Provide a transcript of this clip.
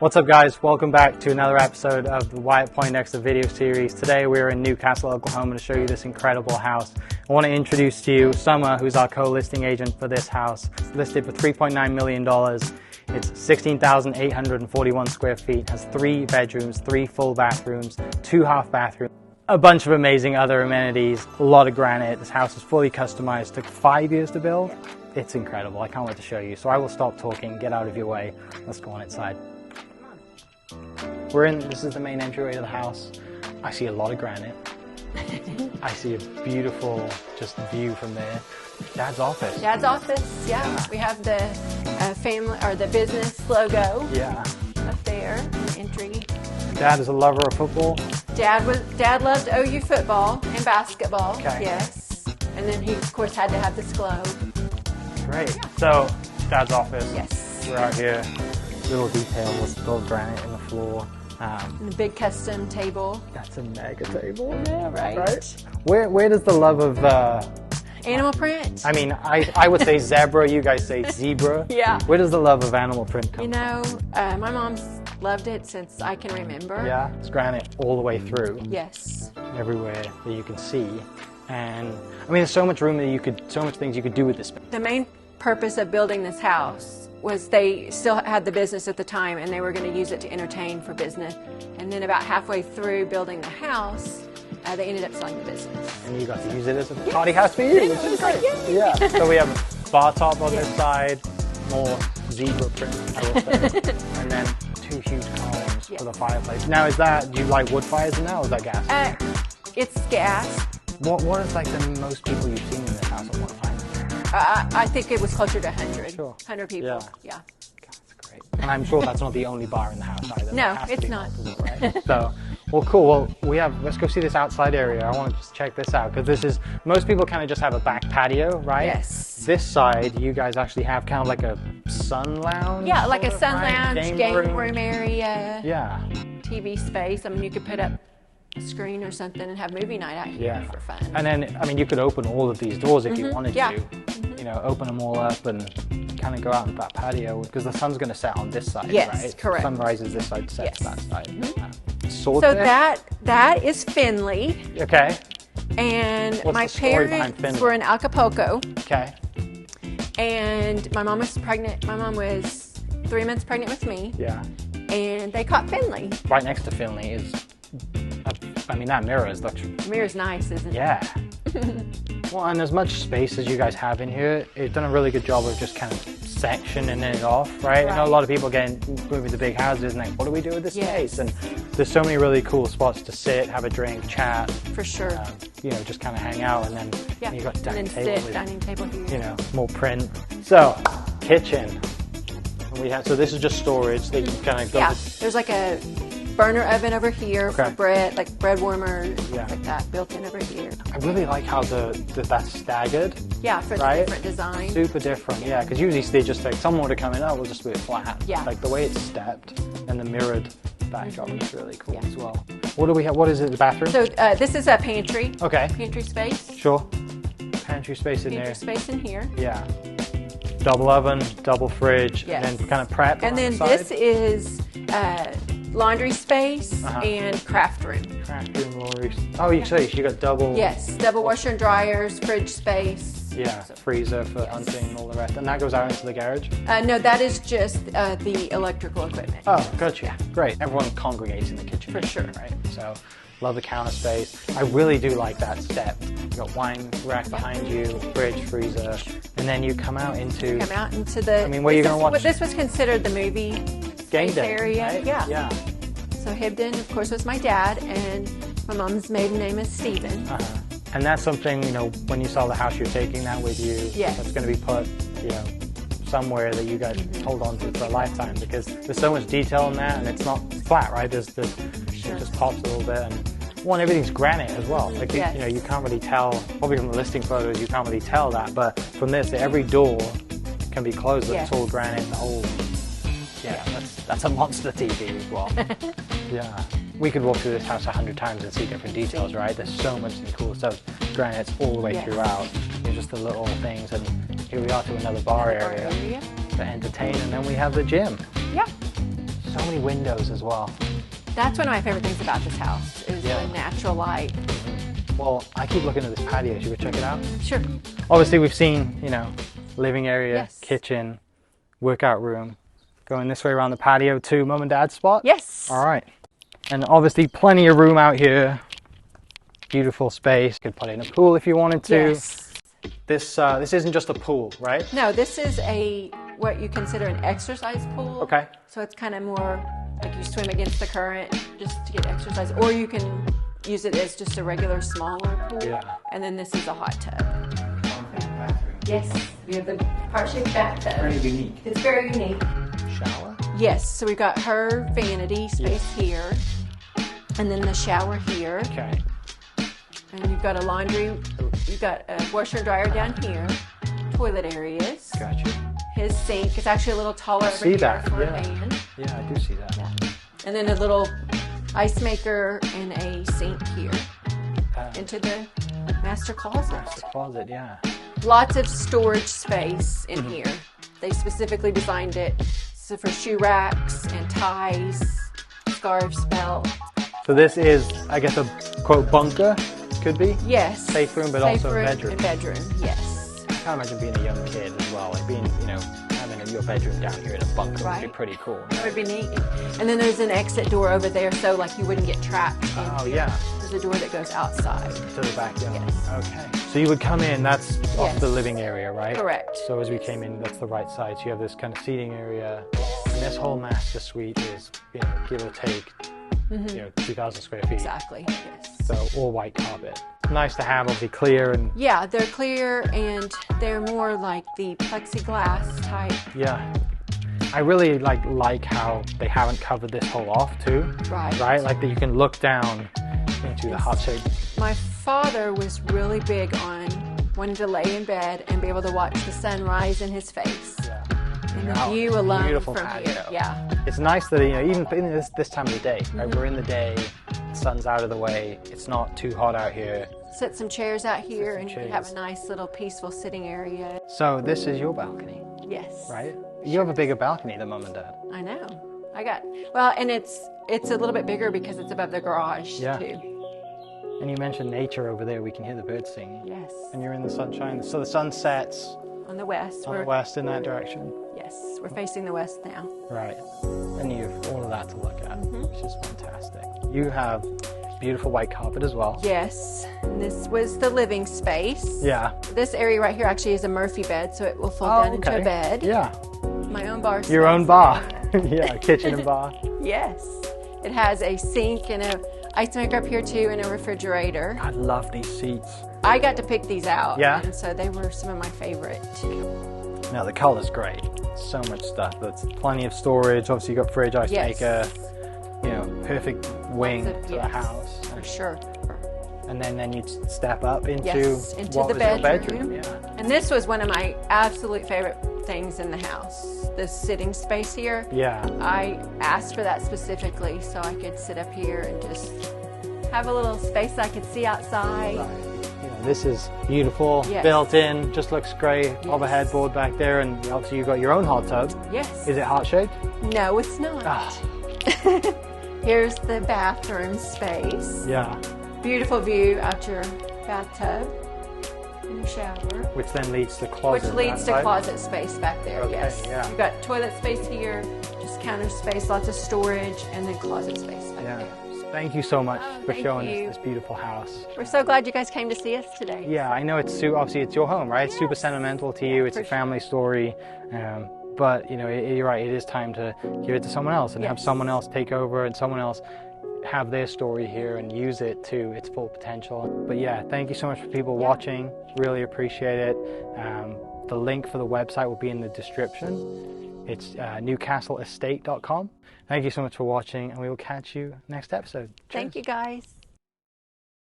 What's up guys, welcome back to another episode of the Wyatt Poindexter video series. Today we're in Newcastle, Oklahoma to show you this incredible house. I want to introduce to you Sommer, who's our co-listing agent for this house. It's listed for $3.9 million. It's 16,841 square feet, has 3 bedrooms, 3 full bathrooms, 2 half bathrooms, a bunch of amazing other amenities, a lot of granite. This house is fully customized, took 5 years to build. It's incredible, I can't wait to show you. So I will stop talking, get out of your way, let's go on inside. This is the main entryway to the house. I see a lot of granite. I see a beautiful just view from there. Dad's office. Dad's office, yeah. We have the family or the business logo. Yeah. Up there, the entry. Dad is a lover of football. Dad loved OU football and basketball. Okay. Yes. And then he of course had to have this globe. Great. Yeah. So Dad's office. Yes. We're out here. Little details, little granite in the floor. And a big custom table. That's a mega table. Yeah, right. Where does the love of animal print? I mean, I would say zebra, you guys say zebra. Yeah. Where does the love of animal print come from? You know, my mom's loved it since I can remember. Yeah, it's granite all the way through. Yes. Everywhere that you can see. And I mean, there's so much room that so much things you could do with this space. The main purpose of building this house was they still had the business at the time and they were going to use it to entertain for business. And then about halfway through building the house, they ended up selling the business. And you got to use it as a party house for you, which is great. Yeah. So we have a bar top on this side, more zebra print, I will say. And then 2 huge columns for the fireplace. Now do you like wood fires in that or is that gas? It's gas. What is like the most people you've seen in this house at one time? I think it was closer to 100. Sure. 100 people. Yeah. That's great. And I'm sure that's not the only bar in the house either. No, it's not. Right? So, well, cool. Well, let's go see this outside area. I want to just check this out because most people kind of just have a back patio, right? Yes. This side, you guys actually have kind of like a sun lounge. Yeah, like a sun lounge, game room area. Yeah. TV space. I mean, you could put up a screen or something and have movie night out here for fun. And then, I mean, you could open all of these doors if you wanted to. You know, open them all up and kind of go out on that patio because the sun's going to set on this side, yes, right? Correct. Sun rises this side, sets that side. So that is Finley. Okay. And what's my the story behind parents were in Acapulco. Okay. And my mom was pregnant. My mom was 3 months pregnant with me. Yeah. And they caught Finley. Right next to Finley is, I mean, that mirror looks... The mirror's nice, isn't it? Yeah. Well, and as much space as you guys have in here, you've done a really good job of just kind of sectioning it off, right? I know a lot of people moving to big houses and like, what do we do with this space? And there's so many really cool spots to sit, have a drink, chat. For sure. You know, just kind of hang out and then you've got a dining table here. You know, more print. So, kitchen. So this is just storage that you kind of go there's like a burner oven over here for bread, like bread warmer, like that built in over here. I really like how that's staggered. Yeah, for the different design. Super different, because usually they just like someone would come in, we'll just do it flat. Yeah. Like the way it's stepped and the mirrored backdrop is really cool as well. What do we have? What is it? The bathroom? So this is a pantry. Okay. Pantry space. Sure. Pantry space in there. Pantry space in here. Yeah. Double oven, double fridge, and then kind of prep. And then this is laundry space and craft room. Craft room, laundry. Oh, you got double. Yes, double washer and dryers, fridge space. Yeah, freezer for hunting and all the rest. And that goes out into the garage? No, that is just the electrical equipment. Oh, gotcha. Yeah. Great. Everyone congregates in the kitchen. For sure. Right? So, love the counter space. I really do like that step. You got wine rack behind you, fridge, freezer, and then you come out into... the... I mean, where are you going to watch? This was considered the movie game day area. Right? Yeah. So Hibdon, of course, was my dad, and my mom's maiden name is Stephen. And that's something, you know, when you sell the house, you're taking that with you. Yes. That's going to be put, you know, somewhere that you guys hold on to for a lifetime because there's so much detail in that and it's not flat, right? It just pops a little bit. And everything's granite as well. Like, you know, you can't really tell, probably from the listing photos, you can't really tell that. But from this, every door can be closed. It's all granite. The whole, that's a monster TV as well. Yeah. We could walk through this house 100 times and see different details, right? There's so much cool stuff. Granite's all the way throughout. Just the little things. And here we are to another bar area to entertain. And then we have the gym. Yeah. So many windows as well. That's one of my favorite things about this house is the natural light. Well, I keep looking at this patio. Should we check it out? Sure. Obviously, we've seen, you know, living area, Yes. kitchen, workout room. Going this way around the patio to Mum and Dad's spot? Yes. All right. And obviously plenty of room out here. Beautiful space. Could put in a pool if you wanted to. Yes. This isn't just a pool, right? No, this is what you consider an exercise pool. Okay. So it's kind of more like you swim against the current just to get exercise, or you can use it as just a regular smaller pool. Yeah. And then this is a hot tub. Yes, we have the heart-shaped bathtub. Very unique. It's very unique. Shower? Yes, so we've got her vanity space here, and then the shower here. Okay. And you've got a laundry, you've got a washer and dryer down here, toilet areas. Gotcha. His sink is actually a little taller over See here that? for a Yeah. man. Yeah, I do see that. Yeah. And then a little ice maker and a sink here into the master closet. Master closet, yeah. Lots of storage space in here. They specifically designed it so for shoe racks and ties, scarves, belts. So this is, I guess, a quote bunker, could be? Yes. Safe room, but Safe also a room bedroom. And bedroom, yes. I can't imagine being a young kid as well, like being, you know, having your bedroom down here in a bunker would be pretty cool. That would be neat. And then there's an exit door over there, so like you wouldn't get trapped. Oh, yeah. There's a door that goes outside. To the backyard. Yes. Okay. So you would come in, that's off Yes. the living area, right? Correct. So as we came in, that's the right side. So you have this kind of seating area. And this whole master suite is, you know, give or take, you know, 2,000 square feet. Exactly, yes. So all white carpet. Nice to have, obviously clear and Yeah, they're clear and they're more like the plexiglass type. yeah. I really like how they haven't covered this whole off too. Right. Right? Like that you can look down into the hot shade. My father was really big on wanting to lay in bed and be able to watch the sun rise in his face. Yeah. And the Wow, view alone beautiful from patio. here. Yeah. It's nice that, you know, even in this time of the day, right? We're in the day, the sun's out of the way, it's not too hot out here. Set some chairs out here and you can have chairs. a nice little peaceful sitting area. So this is your balcony, Yes. right? You have a bigger balcony than Mum and Dad. I know. Well, and it's a little bit bigger because it's above the garage Yeah. too. And you mentioned nature over there, we can hear the birds singing. Yes. And you're in the sunshine. So the sun sets On the west. on the west in that direction. Yes, we're facing the west now. Right. And you have all of that to look at, which is fantastic. You have beautiful white carpet as well. Yes. And this was the living space. Yeah. This area right here actually is a Murphy bed, so it will fold down into a bed. Yeah. My own bar. Your own space. bar. Yeah, kitchen and bar. Yes. It has a sink and a ice maker up here too and a refrigerator. I love these seats. I got to pick these out. Yeah? And so they were some of my favorite. Now the color's great. So much stuff. There's plenty of storage. Obviously you got fridge, ice Yes. maker. You know, perfect wing Lots of- to the yes, house. For sure. And then you step up into, Yes, into what the was your bedroom. bedroom. Yeah. And this was one of my absolute favorite things in the house. This sitting space here. Yeah. I asked for that specifically so I could sit up here and just have a little space I could see outside. Right. You know, this is beautiful, Yes. built in, just looks great. Of a Yes. headboard back there, and obviously you've got your own hot tub. Yes. Is it heart shaped? No, it's not. Ah, Here's the bathroom space. yeah. Beautiful view out your bathtub and your shower. Which then leads to closet. Which leads to that side. closet space back there, Okay, yes. yeah. You've got toilet space here, just counter space, lots of storage, and then closet space back Yeah. there. Thank you so much for thank showing you. us this beautiful house. We're so glad you guys came to see us today. Yeah, I know it's obviously it's your home, right? It's super Yes. sentimental to you. It's For a family story. But you know, you're right. It is time to give it to someone else and have Yes. someone else take over and someone else have their story here and use it to its full potential. But yeah, thank you so much for people watching. Really appreciate it. The link for the website will be in the description. It's newcastleestate.com. Thank you so much for watching, and we will catch you next episode. Thank Cheers. you guys.